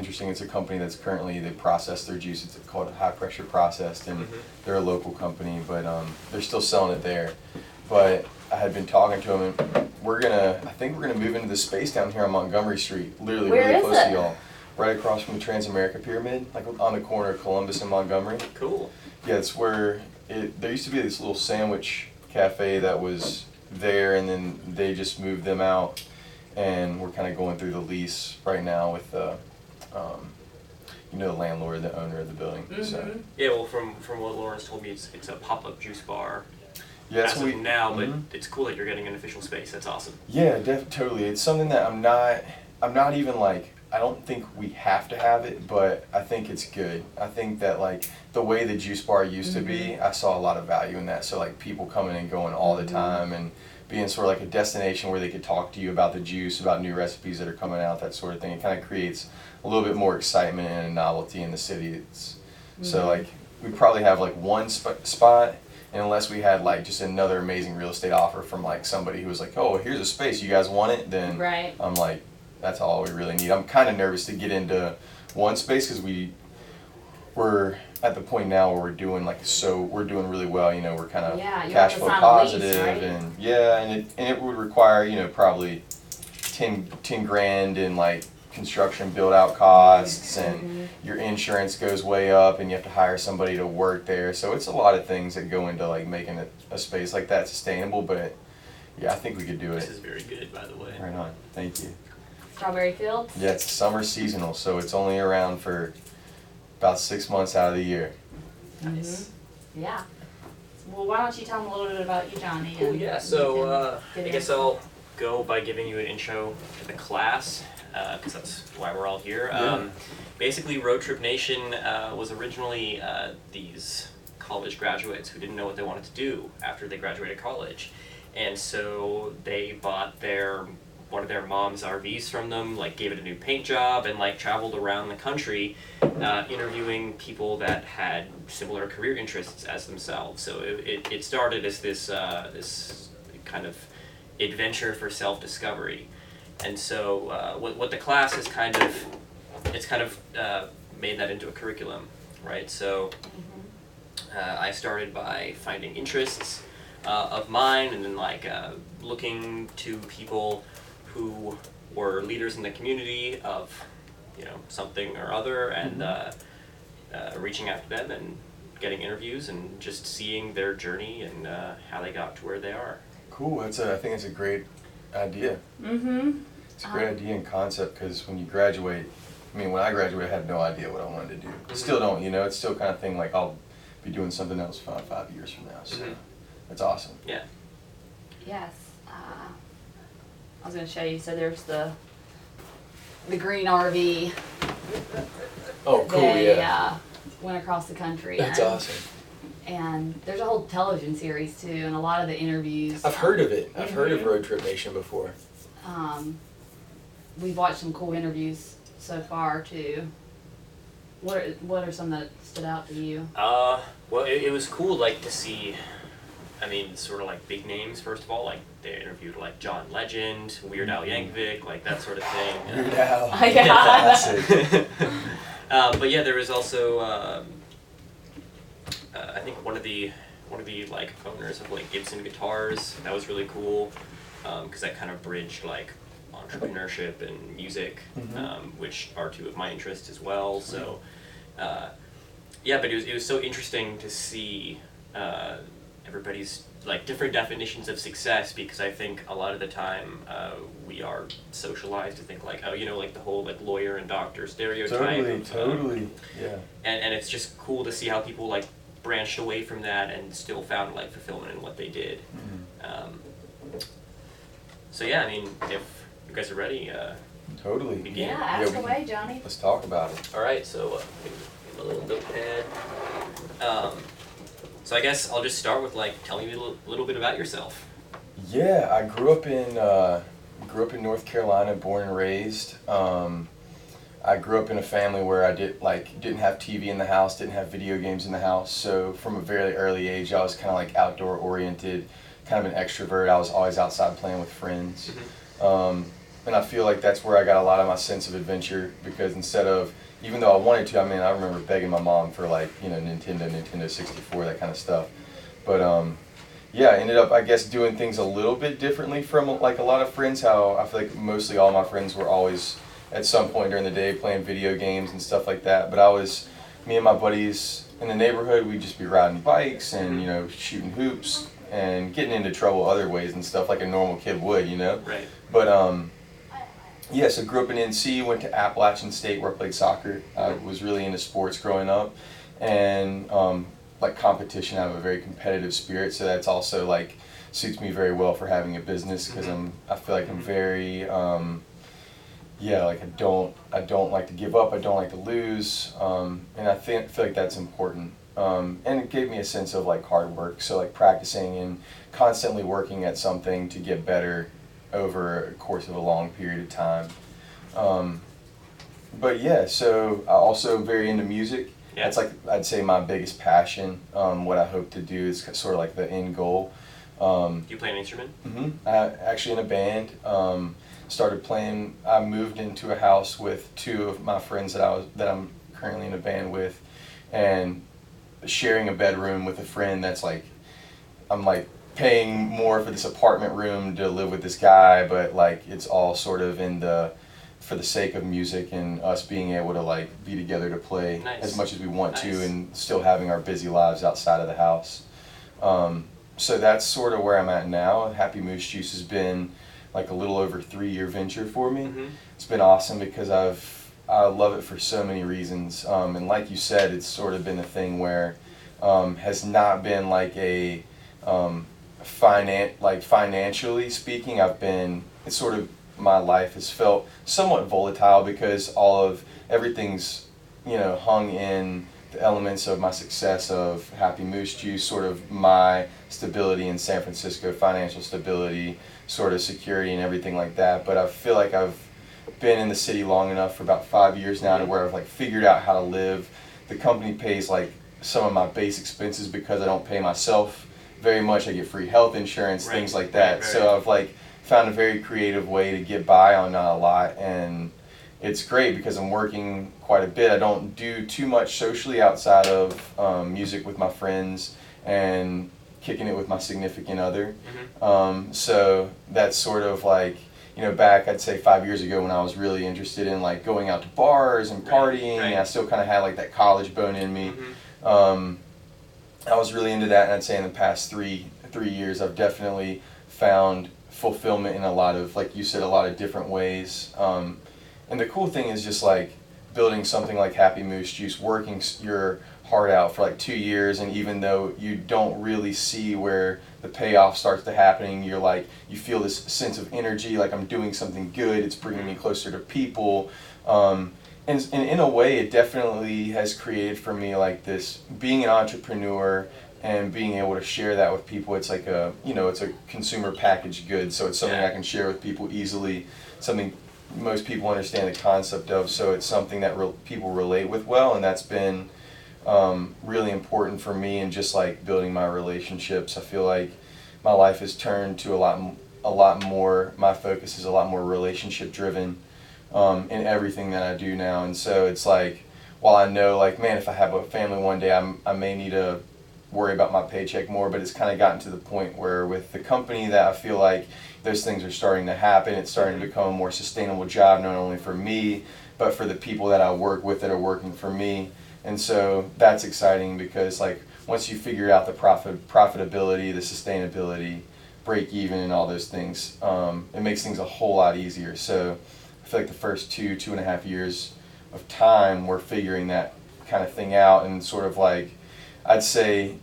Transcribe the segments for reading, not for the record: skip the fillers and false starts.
interesting. It's a company that's currently, they process their juice. It's called High Pressure Processed, and they're a local company, but they're still selling it there. But I had been talking to them, and I think we're gonna move into this space down here on Montgomery Street, literally really close to y'all, right across from the Transamerica Pyramid, like on the corner of Columbus and Montgomery. Cool. Yeah, it's where there used to be this little sandwich cafe that was there, and then they just moved them out, and we're kind of going through the lease right now with the landlord, the owner of the building. So yeah, well, from what Lawrence told me, it's a pop-up juice bar. yeah, as of now, but it's cool that you're getting an official space. That's awesome. Yeah, totally. It's something that I'm not even like, I don't think we have to have it, but I think it's good. I think that like the way the juice bar used to be, I saw a lot of value in that. So like people coming and going all the time, and being sort of like a destination where they could talk to you about the juice, about new recipes that are coming out, that sort of thing. It kind of creates a little bit more excitement and a novelty in the city. So like we probably have like one spot, and unless we had like just another amazing real estate offer from like somebody who was like, oh, here's a space, you guys want it? Then I'm like, that's all we really need. I'm kind of nervous to get into one space because we're at the point now where we're doing really well. You know, we're kind of cash flow positive, right? And it would require probably 10 grand in like construction build out costs, and your insurance goes way up, and you have to hire somebody to work there. So it's a lot of things that go into like making a space like that sustainable. But yeah, I think we could do it. This is very good, by the way. Right on. Thank you. Strawberry Fields? Yeah, it's summer seasonal, so it's only around for about 6 months out of the year. Nice. Yeah. Well, why don't you tell them a little bit about you, Johnny? Cool, yeah. So I guess I'll go by giving you an intro to the class, because that's why we're all here. Basically, Road Trip Nation was originally these college graduates who didn't know what they wanted to do after they graduated college. And so they bought one of their mom's RVs from them, like gave it a new paint job, and like traveled around the country interviewing people that had similar career interests as themselves. So it started as this kind of adventure for self-discovery. And so what the class is kind of made that into a curriculum, right? So I started by finding interests of mine, and then like looking to people who were leaders in the community of something or other, and reaching out to them and getting interviews and just seeing their journey and how they got to where they are. Cool. I think it's a great idea. It's a great idea and concept, because when you graduate, when I graduated, I had no idea what I wanted to do. Still don't, it's still kind of thing like I'll be doing something else 5 years from now. So that's awesome. Yeah. Yes. I was going to show you. So there's the green RV. Oh, cool! They went across the country. That's awesome. And there's a whole television series too, and a lot of the interviews. I've heard of it. I've heard of Road Trip Nation before. We've watched some cool interviews so far too. What are some that stood out to you? Well, it was cool, like, to see, sort of like big names, first of all. Like, they interviewed like John Legend, Weird Al Yankovic, like that sort of thing. Weird Al. Classic. But yeah, there was also I think one of the like owners of like Gibson guitars. That was really cool, because that kind of bridged like entrepreneurship and music, which are two of my interests as well. So yeah, but it was so interesting to see everybody's like different definitions of success, because I think a lot of the time we are socialized to think like, like the whole like lawyer and doctor stereotype. Totally, yeah. And it's just cool to see how people like branched away from that and still found like fulfillment in what they did. So yeah, if you guys are ready, totally. Begin. Yeah, ask away, Johnny. Let's talk about it. All right, so a little notepad. So I guess I'll just start with like telling you a little bit about yourself. Yeah, I grew up in North Carolina, born and raised. I grew up in a family where I didn't have TV in the house, didn't have video games in the house. So from a very early age, I was kind of like outdoor oriented, kind of an extrovert. I was always outside playing with friends. And I feel like that's where I got a lot of my sense of adventure, because instead of, even though I wanted to, I mean, I remember begging my mom for like, you know, Nintendo 64, that kind of stuff. But yeah, I ended up, I guess, doing things a little bit differently from like a lot of friends. How I feel like mostly all my friends were always at some point during the day playing video games and stuff like that. But me and my buddies in the neighborhood, we'd just be riding bikes and, you know, shooting hoops and getting into trouble other ways and stuff like a normal kid would, you know. Right. But yeah, so grew up in NC, went to Appalachian State where I played soccer. I was really into sports growing up, and like competition. I have a very competitive spirit, so that's also like suits me very well for having a business, because I feel like I'm very yeah, like I don't like to give up. I don't like to lose, and I feel like that's important. And it gave me a sense of like hard work. So like practicing and constantly working at something to get better over a course of a long period of time. But yeah, so I also very into music. Yeah. That's like, I'd say, my biggest passion. What I hope to do is sort of like the end goal. Do you play an instrument? I actually in a band. Started playing. I moved into a house with two of my friends that I'm currently in a band with, and sharing a bedroom with a friend that's like, I'm like paying more for this apartment room to live with this guy, but like it's all sort of for the sake of music and us being able to like be together to play as much as we want to, and still having our busy lives outside of the house. So that's sort of where I'm at now. Happy Moose Juice has been like a little over 3-year venture for me. It's been awesome because I love it for so many reasons. And like you said, it's sort of been a thing where has not been like a financially speaking, it's sort of, my life has felt somewhat volatile because everything's, you know, hung in the elements of my success of Happy Moose Juice, sort of my stability in San Francisco, financial stability, sort of security and everything like that. But I feel like I've been in the city long enough for about 5 years now to where I've like figured out how to live. The company pays like some of my base expenses because I don't pay myself very much. I get free health insurance, things like that. So I've like found a very creative way to get by on not a lot, and it's great because I'm working quite a bit. I don't do too much socially outside of music with my friends and kicking it with my significant other. So that's sort of like, you know, back I'd say 5 years ago when I was really interested in like going out to bars and partying, and I still kind of had like that college bone in me. I was really into that, and I'd say in the past three years I've definitely found fulfillment in a lot of, like you said, a lot of different ways. And the cool thing is just like building something like Happy Moose Juice, working your heart out for like 2 years, and even though you don't really see where the payoff starts to happening, you're like, you feel this sense of energy, like I'm doing something good, it's bringing me closer to people. And in a way it definitely has created for me like this, being an entrepreneur and being able to share that with people. It's like a, you know, it's a consumer packaged good, so it's something I can share with people easily, something most people understand the concept of, so it's something that people relate with well, and that's been really important for me in just like building my relationships. I feel like my life has turned to a lot more, my focus is a lot more relationship driven in everything that I do now. And so it's like, while I know like, man, if I have a family one day, I may need to worry about my paycheck more, but it's kind of gotten to the point where with the company that I feel like those things are starting to happen. It's starting to become a more sustainable job, not only for me, but for the people that I work with that are working for me. And so that's exciting because like once you figure out the profitability, the sustainability, break even and all those things, it makes things a whole lot easier. So I feel like the first 2.5 years of time we're figuring that kind of thing out, and sort of like, I'd say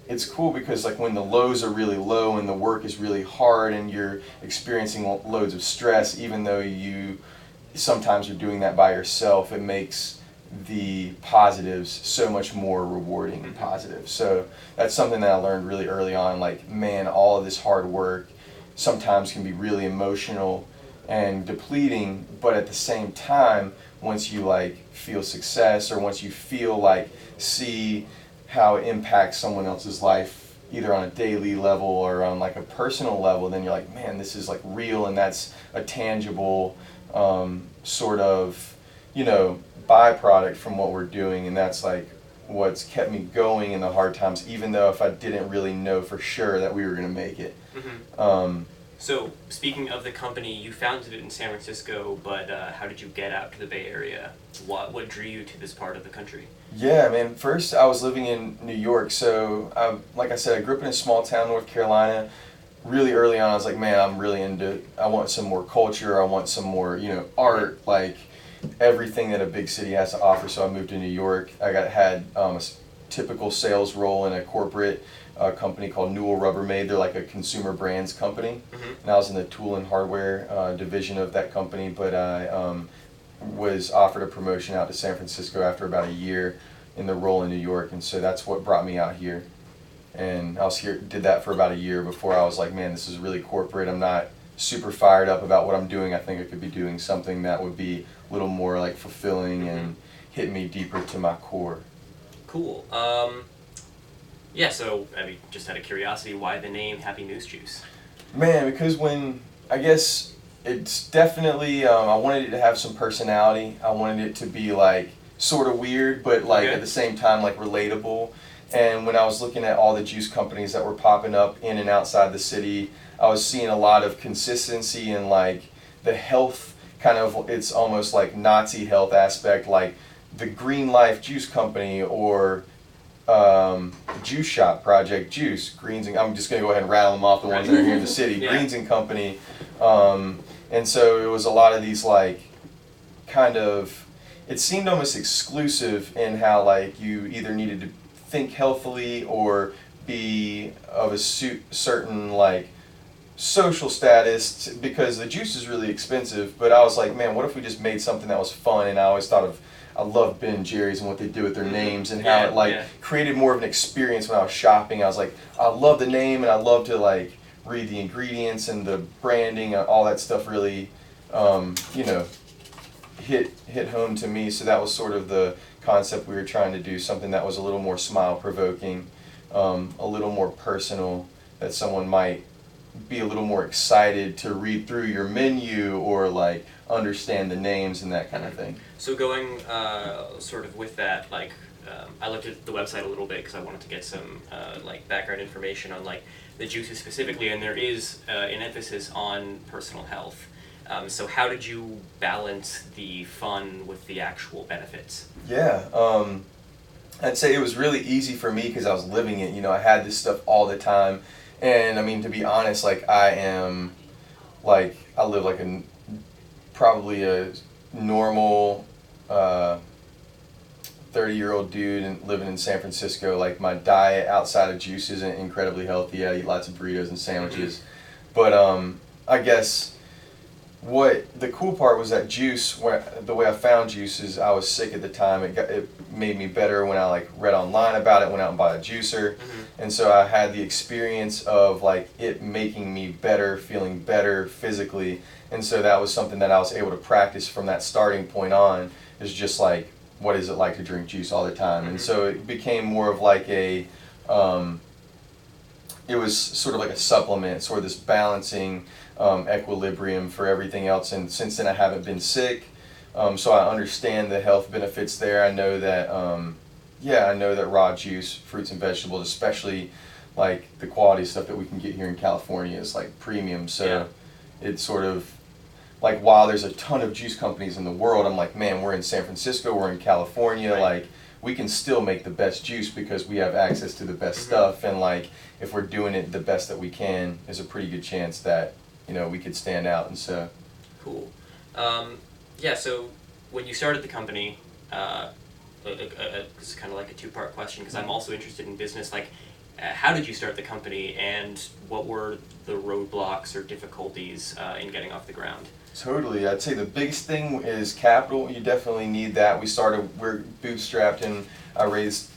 it's cool because like when the lows are really low and the work is really hard and you're experiencing loads of stress, even though you sometimes are doing that by yourself, it makes the positives so much more rewarding and positive. So that's something that I learned really early on, like, man, all of this hard work sometimes can be really emotional and depleting, but at the same time, once you like feel success, or once you feel like see how it impacts someone else's life either on a daily level or on like a personal level, then you're like, man, this is like real, and that's a tangible sort of, you know, byproduct from what we're doing, and that's like what's kept me going in the hard times, even though if I didn't really know for sure that we were going to make it. So, speaking of the company, you founded it in San Francisco, but how did you get out to the Bay Area? What drew you to this part of the country? Yeah, man. First, I was living in New York, so like I said, I grew up in a small town, North Carolina. Really early on, I was like, man, I'm really into. I want some more culture. I want some more, you know, art, like everything that a big city has to offer. So I moved to New York. Had a typical sales role in a corporate company called Newell Rubbermaid. They're like a consumer brands company, and I was in the tool and hardware division of that company. But I was offered a promotion out to San Francisco after about a year in the role in New York, and so that's what brought me out here. And I was here, did that for about a year before I was like, man, this is really corporate. I'm not super fired up about what I'm doing. I think I could be doing something that would be a little more like fulfilling and hit me deeper to my core. Cool. Yeah, so, I mean, just out of curiosity, why the name Happy News Juice? Man, because I guess it's definitely, I wanted it to have some personality. I wanted it to be like sort of weird, but like at the same time like relatable. And when I was looking at all the juice companies that were popping up in and outside the city, I was seeing a lot of consistency in like the health kind of, it's almost like Nazi health aspect, like the Green Life Juice Company or Juice Shop, Project Juice, Greens and, I'm just going to go ahead and rattle them off, the ones that are here in the city, Greens and Company. And so it was a lot of these like kind of, it seemed almost exclusive in how like you either needed to think healthily or be of a certain like social status, because the juice is really expensive. But I was like, man, what if we just made something that was fun? And I always thought of, I love Ben and Jerry's and what they do with their names and how it created more of an experience when I was shopping. I was like, I love the name and I love to like read the ingredients and the branding and all that stuff really you know, hit home to me. So that was sort of the concept we were trying to do, something that was a little more smile provoking, a little more personal, that someone might be a little more excited to read through your menu or like understand the names and that kind of thing. So going sort of with that, like I looked at the website a little bit because I wanted to get some like background information on like the juices specifically, and there is an emphasis on personal health. So how did you balance the fun with the actual benefits? Yeah, I'd say it was really easy for me because I was living it. You know, I had this stuff all the time. And I mean, to be honest, like I live like probably a normal 30-year-old dude and living in San Francisco. Like my diet outside of juice isn't incredibly healthy. I eat lots of burritos and sandwiches. But I guess what the cool part was that juice, the way I found juice is I was sick at the time. It made me better when I like read online about it, went out and bought a juicer. And so I had the experience of like it making me better, feeling better physically. And so that was something that I was able to practice from that starting point on, is just like, what is it like to drink juice all the time? And so it became more of like it was sort of like a supplement, sort of this balancing equilibrium for everything else. And since then I haven't been sick, so I understand the health benefits there. I know that I know that raw juice, fruits and vegetables, especially like the quality stuff that we can get here in California, is like premium. So it's sort of like, while there's a ton of juice companies in the world, I'm like, man, we're in San Francisco, we're in California, like we can still make the best juice because we have access to the best stuff. And like if we're doing it the best that we can, there's a pretty good chance that, you know, we could stand out. And so cool. Yeah, so when you started the company, it's kind of like a two-part question because I'm also interested in business. Like, how did you start the company, and what were the roadblocks or difficulties in getting off the ground? Totally. I'd say the biggest thing is capital. You definitely need that. We're bootstrapped, and I raised,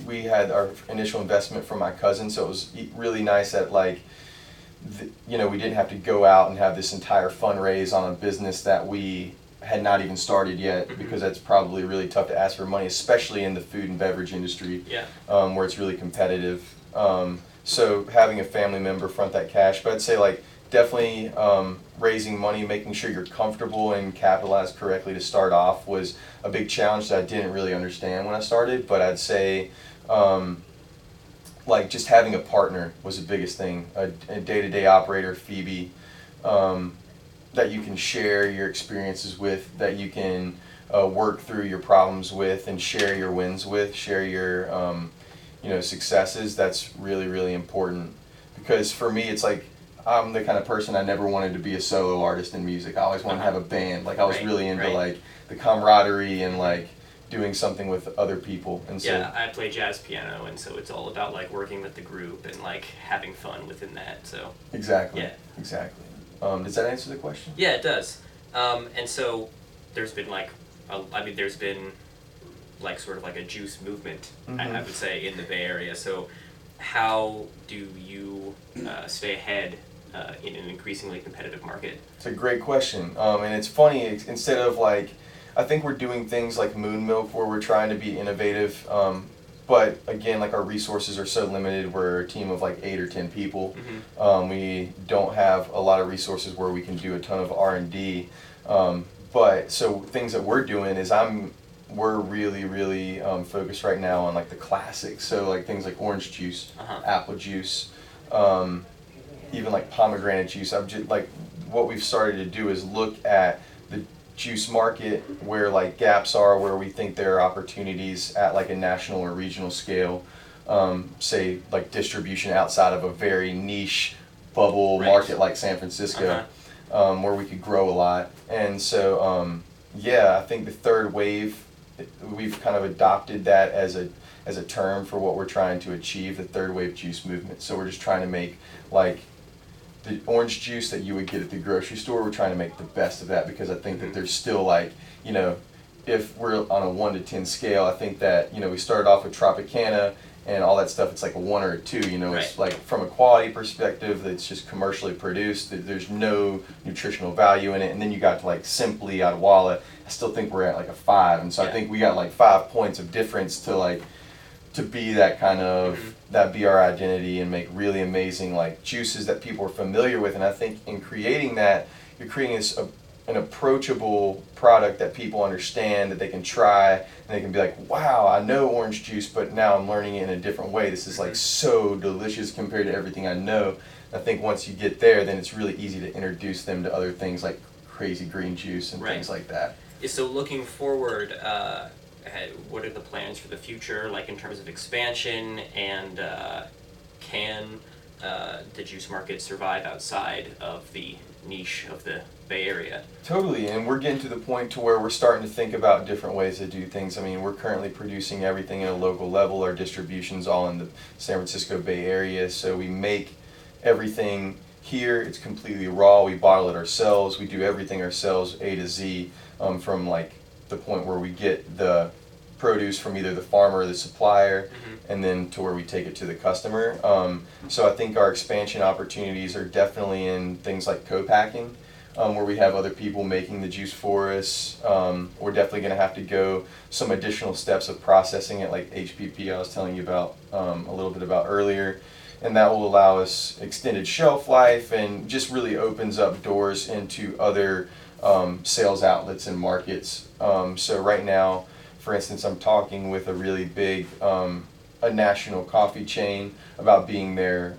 we had our initial investment from my cousin, so it was really nice that like, you know, we didn't have to go out and have this entire fundraise on a business that we had not even started yet, because that's probably really tough to ask for money, especially in the food and beverage industry, where it's really competitive. So having a family member front that cash, but I'd say like definitely raising money, making sure you're comfortable and capitalized correctly to start off was a big challenge that I didn't really understand when I started. But I'd say like just having a partner was the biggest thing, a day-to-day operator, Phoebe, that you can share your experiences with, that you can work through your problems with, and share your wins with, share your successes. That's really, really important, because for me it's like I'm the kind of person, I never wanted to be a solo artist in music. I always wanted to have a band. Like I was really into like the camaraderie and like doing something with other people. And so yeah, I play jazz piano, and so it's all about like working with the group and like having fun within that. So exactly. Yeah. Exactly. Does that answer the question? Yeah, it does. And so there's been like, there's been like sort of like a juice movement, I would say, in the Bay Area. So how do you stay ahead in an increasingly competitive market? It's a great question. And it's funny, instead of like, I think we're doing things like Moon Milk where we're trying to be innovative. But again, like our resources are so limited. We're a team of like 8 or 10 people. We don't have a lot of resources where we can do a ton of R&D. But so things that we're doing is we're really, really focused right now on like the classics. So like things like orange juice, apple juice, even like pomegranate juice. I'm just like, what we've started to do is look at the juice market, where like gaps are, where we think there are opportunities at like a national or regional scale, say like distribution outside of a very niche bubble market like San Francisco, where we could grow a lot. And so yeah, I think the third wave, we've kind of adopted that as a term for what we're trying to achieve, the third wave juice movement. So we're just trying to make like the orange juice that you would get at the grocery store, we're trying to make the best of that, because I think that there's still like, if we're on a 1 to 10 scale, I think that, we started off with Tropicana and all that stuff, it's like a 1 or a 2, it's like from a quality perspective, it's just commercially produced, there's no nutritional value in it. And then you got to like Simply out of Walla, I still think we're at like a 5. And so I think we got like 5 points of difference to be that kind of, that be our identity, and make really amazing like juices that people are familiar with. And I think in creating that, you're creating an approachable product that people understand, that they can try, and they can be like, wow, I know orange juice, but now I'm learning it in a different way. This is like so delicious compared to everything I know. I think once you get there, then it's really easy to introduce them to other things like crazy green juice and things like that. So looking forward, what are the plans for the future, like in terms of expansion, and can the juice market survive outside of the niche of the Bay Area? Totally, and we're getting to the point to where we're starting to think about different ways to do things. I mean, we're currently producing everything at a local level. Our distribution's all in the San Francisco Bay Area, so we make everything here. It's completely raw. We bottle it ourselves. We do everything ourselves, A to Z, from like the point where we get the produce from either the farmer or the supplier, and then to where we take it to the customer. So I think our expansion opportunities are definitely in things like co-packing, where we have other people making the juice for us. We're definitely going to have to go some additional steps of processing it, like HPP I was telling you about a little bit about earlier. And that will allow us extended shelf life, and just really opens up doors into other sales outlets and markets. So right now, for instance, I'm talking with a really big, a national coffee chain about being their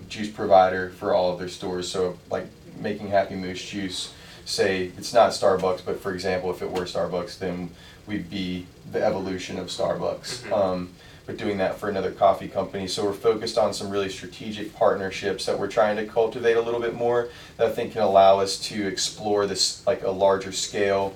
juice provider for all of their stores. So like making Happy Moose juice, say it's not Starbucks, but for example, if it were Starbucks, then we'd be the evolution of Starbucks. But doing that for another coffee company. So we're focused on some really strategic partnerships that we're trying to cultivate a little bit more, that I think can allow us to explore this like a larger scale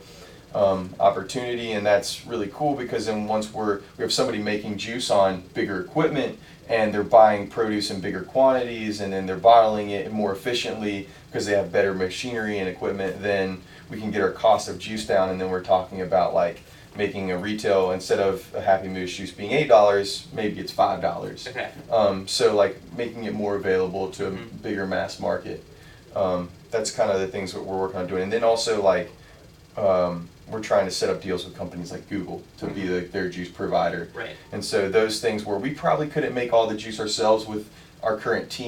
opportunity. And that's really cool, because then once we have somebody making juice on bigger equipment, and they're buying produce in bigger quantities, and then they're bottling it more efficiently because they have better machinery and equipment, then we can get our cost of juice down. And then we're talking about like making a retail, instead of a Happy Moose juice being $8, maybe it's $5. Okay. So like making it more available to a bigger mass market. That's kind of the things that we're working on doing. And then also like we're trying to set up deals with companies like Google to be their juice provider. Right. And so those things where we probably couldn't make all the juice ourselves with our current team.